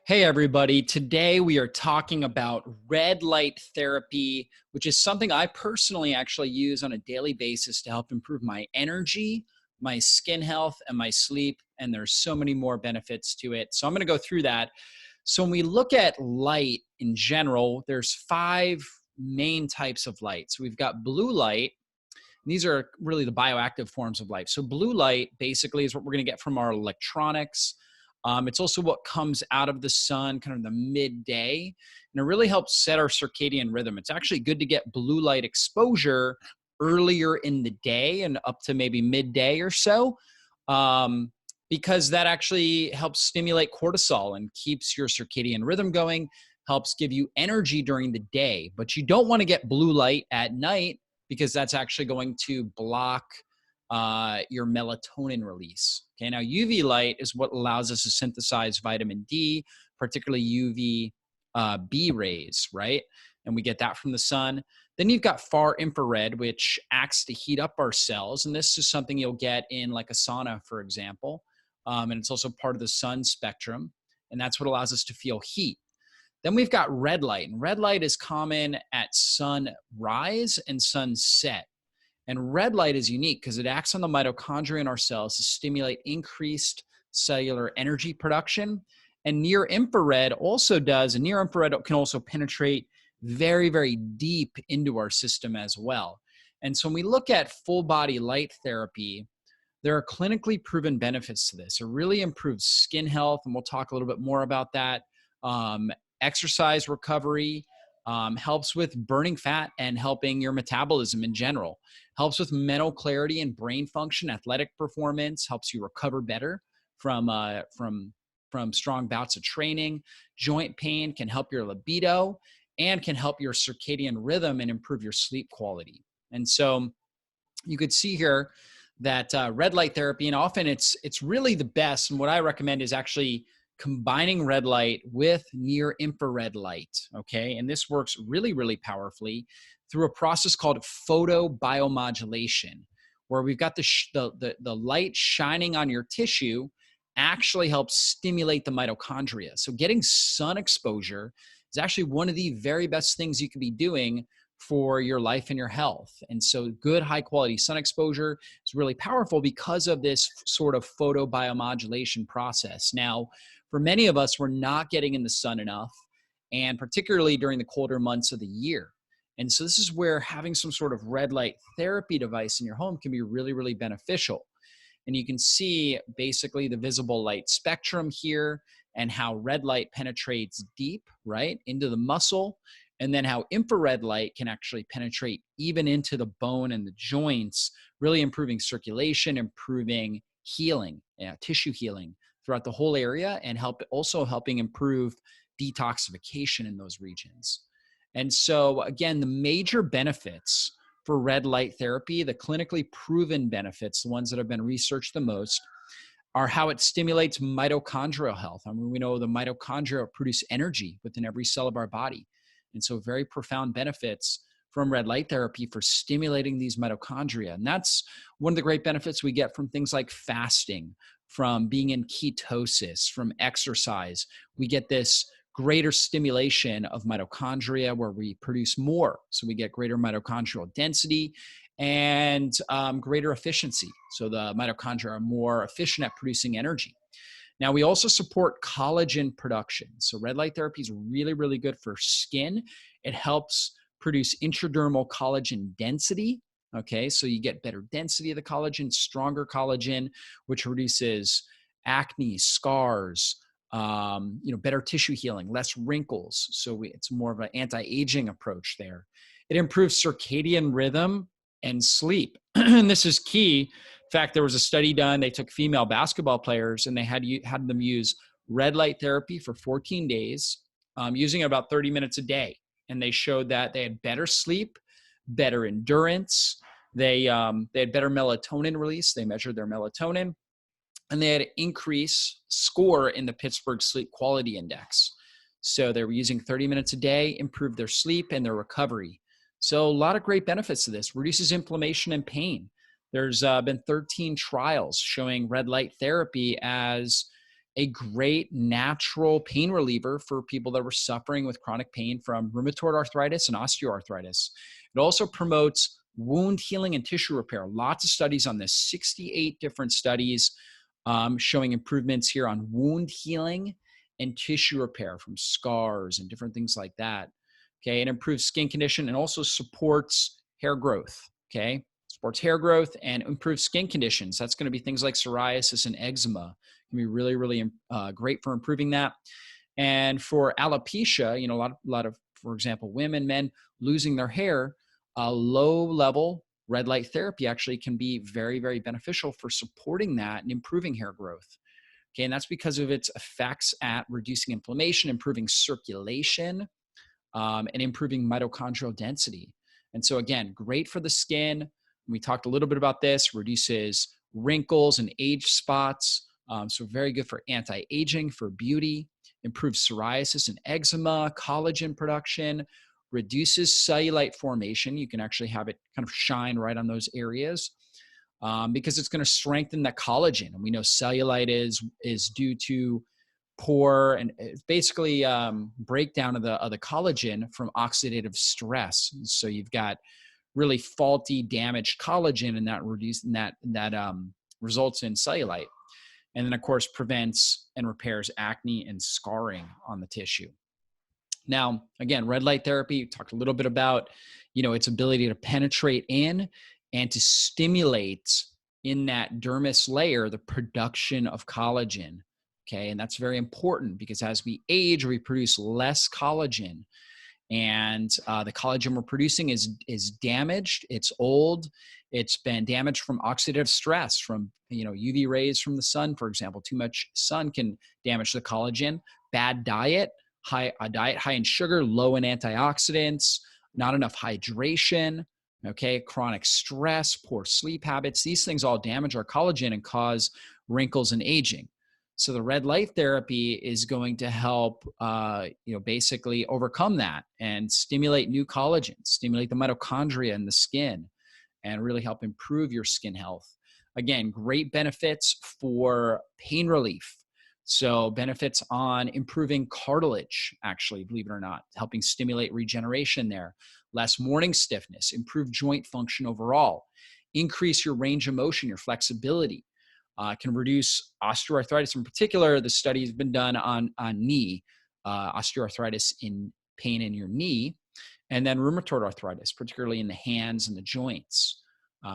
Hey everybody, today we are talking about red light therapy, which is something I personally actually use on a daily basis to help improve my energy, my skin health, and my sleep. And there's so many more benefits to it. So I'm going to go through that. So when we look at light in general, there's five main types of light. So we've got blue light. These are really the bioactive forms of light. So blue light basically is what we're going to get from our electronics. It's also what comes out of the sun kind of the midday, and it really helps set our circadian rhythm. It's actually good to get blue light exposure earlier in the day and up to maybe midday or so, because that actually helps stimulate cortisol and keeps your circadian rhythm going, helps give you energy during the day. But you don't want to get blue light at night because that's actually going to block your melatonin release. Okay, now UV light is what allows us to synthesize vitamin D, particularly UV B rays, right? And we get that from the sun. Then you've got far infrared, which acts to heat up our cells. And this is something you'll get in like a sauna, for example. And it's also part of the sun spectrum. And that's what allows us to feel heat. Then we've got red light, and red light is common at sunrise and sunset. And red light is unique because it acts on the mitochondria in our cells to stimulate increased cellular energy production. And near infrared also does, and near infrared can also penetrate very, very deep into our system as well. And so when we look at full body light therapy, there are clinically proven benefits to this. It really improves skin health, and we'll talk a little bit more about that. Exercise recovery, helps with burning fat and helping your metabolism in general, helps with mental clarity and brain function, athletic performance, helps you recover better from strong bouts of training. Joint pain can help your libido and can help your circadian rhythm and improve your sleep quality. And so you could see here that red light therapy, and often it's really the best. And what I recommend is actually combining red light with near infrared light, okay? And this works really, really powerfully through a process called photobiomodulation, where we've got the light shining on your tissue actually helps stimulate the mitochondria. So getting sun exposure is actually one of the very best things you could be doing for your life and your health. And so good high quality sun exposure is really powerful because of this sort of photobiomodulation process. Now, for many of us, we're not getting in the sun enough, and particularly during the colder months of the year. And so this is where having some sort of red light therapy device in your home can be really, really beneficial. And you can see basically the visible light spectrum here and how red light penetrates deep, right, into the muscle, and then how infrared light can actually penetrate even into the bone and the joints, really improving circulation, improving healing, tissue healing throughout the whole area, and also helping improve detoxification in those regions. And so again, the major benefits for red light therapy, the clinically proven benefits, the ones that have been researched the most, are how it stimulates mitochondrial health. I mean, we know the mitochondria produce energy within every cell of our body. And so very profound benefits from red light therapy for stimulating these mitochondria. And that's one of the great benefits we get from things like fasting, from being in ketosis, from exercise. We get this greater stimulation of mitochondria where we produce more. So we get greater mitochondrial density and greater efficiency. So the mitochondria are more efficient at producing energy. Now, we also support collagen production. So red light therapy is really, really good for skin. It helps produce intradermal collagen density. Okay, so you get better density of the collagen, stronger collagen, which reduces acne, scars, better tissue healing, less wrinkles. So it's more of an anti-aging approach there. It improves circadian rhythm and sleep. And this is key. In fact, there was a study done. They took female basketball players and they had them use red light therapy for 14 days, using about 30 minutes a day. And they showed that they had better sleep, better endurance. They had better melatonin release. They measured their melatonin, and they had an increased score in the Pittsburgh Sleep Quality Index. So they were using 30 minutes a day, improved their sleep and their recovery. So a lot of great benefits to this. Reduces inflammation and pain. There's been 13 trials showing red light therapy as a great natural pain reliever for people that were suffering with chronic pain from rheumatoid arthritis and osteoarthritis. It also promotes wound healing and tissue repair. Lots of studies on this, 68 different studies showing improvements here on wound healing and tissue repair from scars and different things like that. Okay, it improves skin condition and also supports hair growth. Okay, supports hair growth and improves skin conditions. That's going to be things like psoriasis and eczema. Can be really, really great for improving that. And for alopecia, you know, a lot of, for example, women, men losing their hair, low level red light therapy actually can be very, very beneficial for supporting that and improving hair growth. Okay, and that's because of its effects at reducing inflammation, improving circulation, and improving mitochondrial density. And so again, great for the skin. We talked a little bit about this, reduces wrinkles and age spots. So very good for anti-aging, for beauty, improves psoriasis and eczema, collagen production, reduces cellulite formation. You can actually have it kind of shine right on those areas because it's going to strengthen that collagen. And we know cellulite is due to poor and basically breakdown of the collagen from oxidative stress. So you've got really faulty, damaged collagen, and that results in cellulite. And then, of course, prevents and repairs acne and scarring on the tissue. Now, again, red light therapy, we talked a little bit about, you know, its ability to penetrate in and to stimulate in that dermis layer the production of collagen. Okay, and that's very important because as we age, we produce less collagen. And the collagen we're producing is damaged. It's old. It's been damaged from oxidative stress, from UV rays from the sun, for example. Too much sun can damage the collagen. Bad diet, a diet high in sugar, low in antioxidants, not enough hydration. Okay, chronic stress, poor sleep habits. These things all damage our collagen and cause wrinkles and aging. So the red light therapy is going to help, basically overcome that and stimulate new collagen, stimulate the mitochondria in the skin, and really help improve your skin health. Again, great benefits for pain relief. So benefits on improving cartilage, actually, believe it or not, helping stimulate regeneration there. Less morning stiffness, improve joint function overall, increase your range of motion, your flexibility. Can reduce osteoarthritis. In particular, the study has been done on knee, osteoarthritis in pain in your knee, and then rheumatoid arthritis, particularly in the hands and the joints.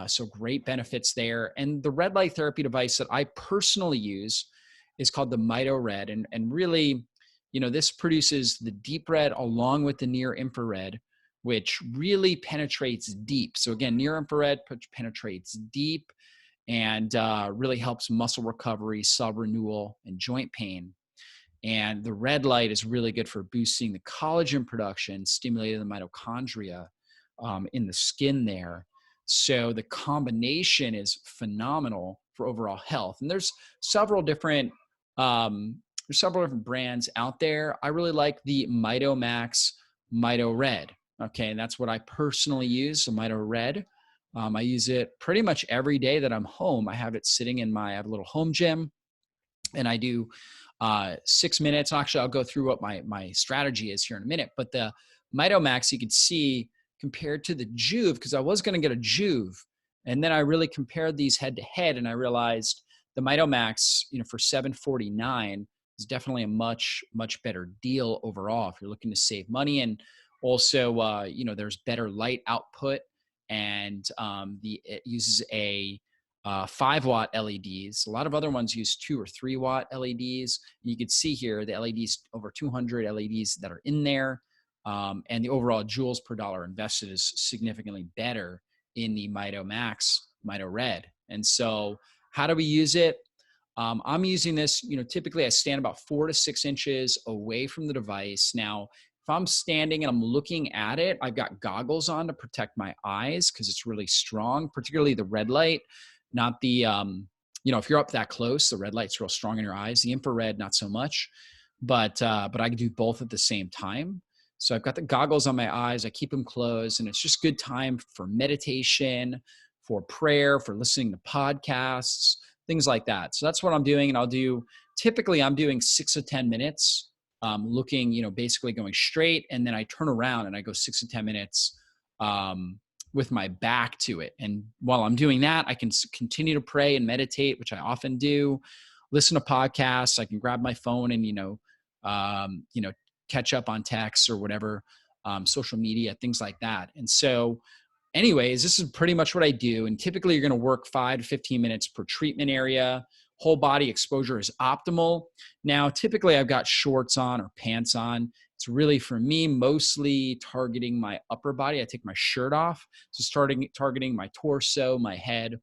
So great benefits there. And the red light therapy device that I personally use is called the MitoRed. And really, this produces the deep red along with the near infrared, which really penetrates deep. So again, near infrared penetrates deep and really helps muscle recovery, cell renewal, and joint pain. And the red light is really good for boosting the collagen production, stimulating the mitochondria in the skin there. So the combination is phenomenal for overall health. And there's several different brands out there. I really like the MitoMax MitoRed. Okay, and that's what I personally use, the MitoRed. I use it pretty much every day that I'm home. I have it sitting in I have a little home gym, and I do 6 minutes. Actually, I'll go through what my strategy is here in a minute. But the MitoMax, you could see compared to the Juve, because I was going to get a Juve, and then I really compared these head to head, and I realized the MitoMax, for $749 is definitely a much better deal overall if you're looking to save money, and also there's better light output. And it uses a 5-watt LEDs. A lot of other ones use 2 or 3-watt LEDs. You can see here the LEDs, over 200 LEDs that are in there. And the overall joules per dollar invested is significantly better in the MitoMax MitoRed. And so how do we use it? I'm using this, typically I stand about 4 to 6 inches away from the device. Now, if I'm standing and I'm looking at it, I've got goggles on to protect my eyes because it's really strong, particularly the red light, not the, if you're up that close, the red light's real strong in your eyes, the infrared, not so much, but I can do both at the same time. So I've got the goggles on my eyes, I keep them closed, and it's just good time for meditation, for prayer, for listening to podcasts, things like that. So that's what I'm doing. And I'll do typically I'm doing 6 to 10 minutes, looking, basically going straight. And then I turn around and I go 6 to 10 minutes um, with my back to it. And while I'm doing that, I can continue to pray and meditate, which I often do, listen to podcasts. I can grab my phone and, um, you know, catch up on texts or whatever, social media, things like that. And so, anyways, this is pretty much what I do. And typically, you're going to work 5 to 15 minutes per treatment area. Whole body exposure is optimal. Now, typically, I've got shorts on or pants on. It's really, for me, mostly targeting my upper body. I take my shirt off. So, targeting my torso, my head,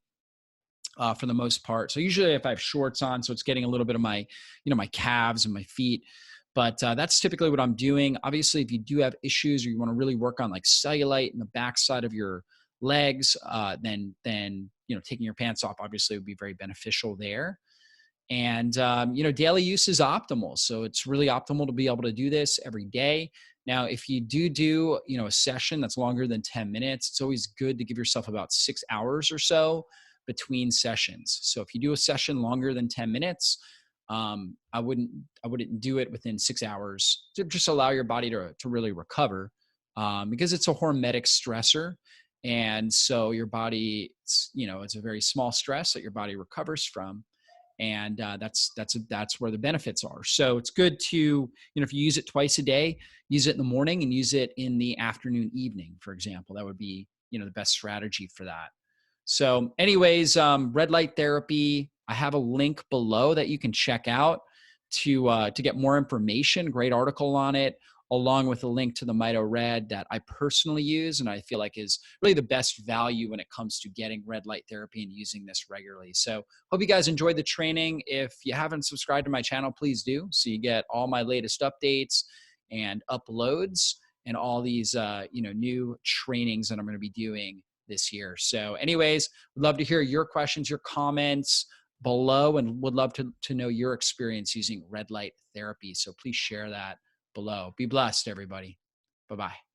for the most part. So usually if I have shorts on, so it's getting a little bit of my, my calves and my feet. But that's typically what I'm doing. Obviously, if you do have issues or you want to really work on like cellulite in the backside of your legs, then taking your pants off obviously would be very beneficial there. And daily use is optimal, so it's really optimal to be able to do this every day. Now, if you do a session that's longer than 10 minutes, it's always good to give yourself about 6 hours or so between sessions. So if you do a session longer than 10 minutes, I wouldn't do it within 6 hours, to just allow your body to really recover, because it's a hormetic stressor. And so your body, it's a very small stress that your body recovers from. And that's where the benefits are. So it's good to, if you use it twice a day, use it in the morning and use it in the afternoon, evening, for example. That would be, the best strategy for that. So anyways, red light therapy, I have a link below that you can check out to get more information. Great article on it, along with a link to the Mito Red that I personally use and I feel like is really the best value when it comes to getting red light therapy and using this regularly. So hope you guys enjoyed the training. If you haven't subscribed to my channel, please do, so you get all my latest updates and uploads and all these new trainings that I'm going to be doing this year. So anyways, would love to hear your questions, your comments below, and would love to know your experience using red light therapy. So please share that below. Be blessed, everybody. Bye-bye.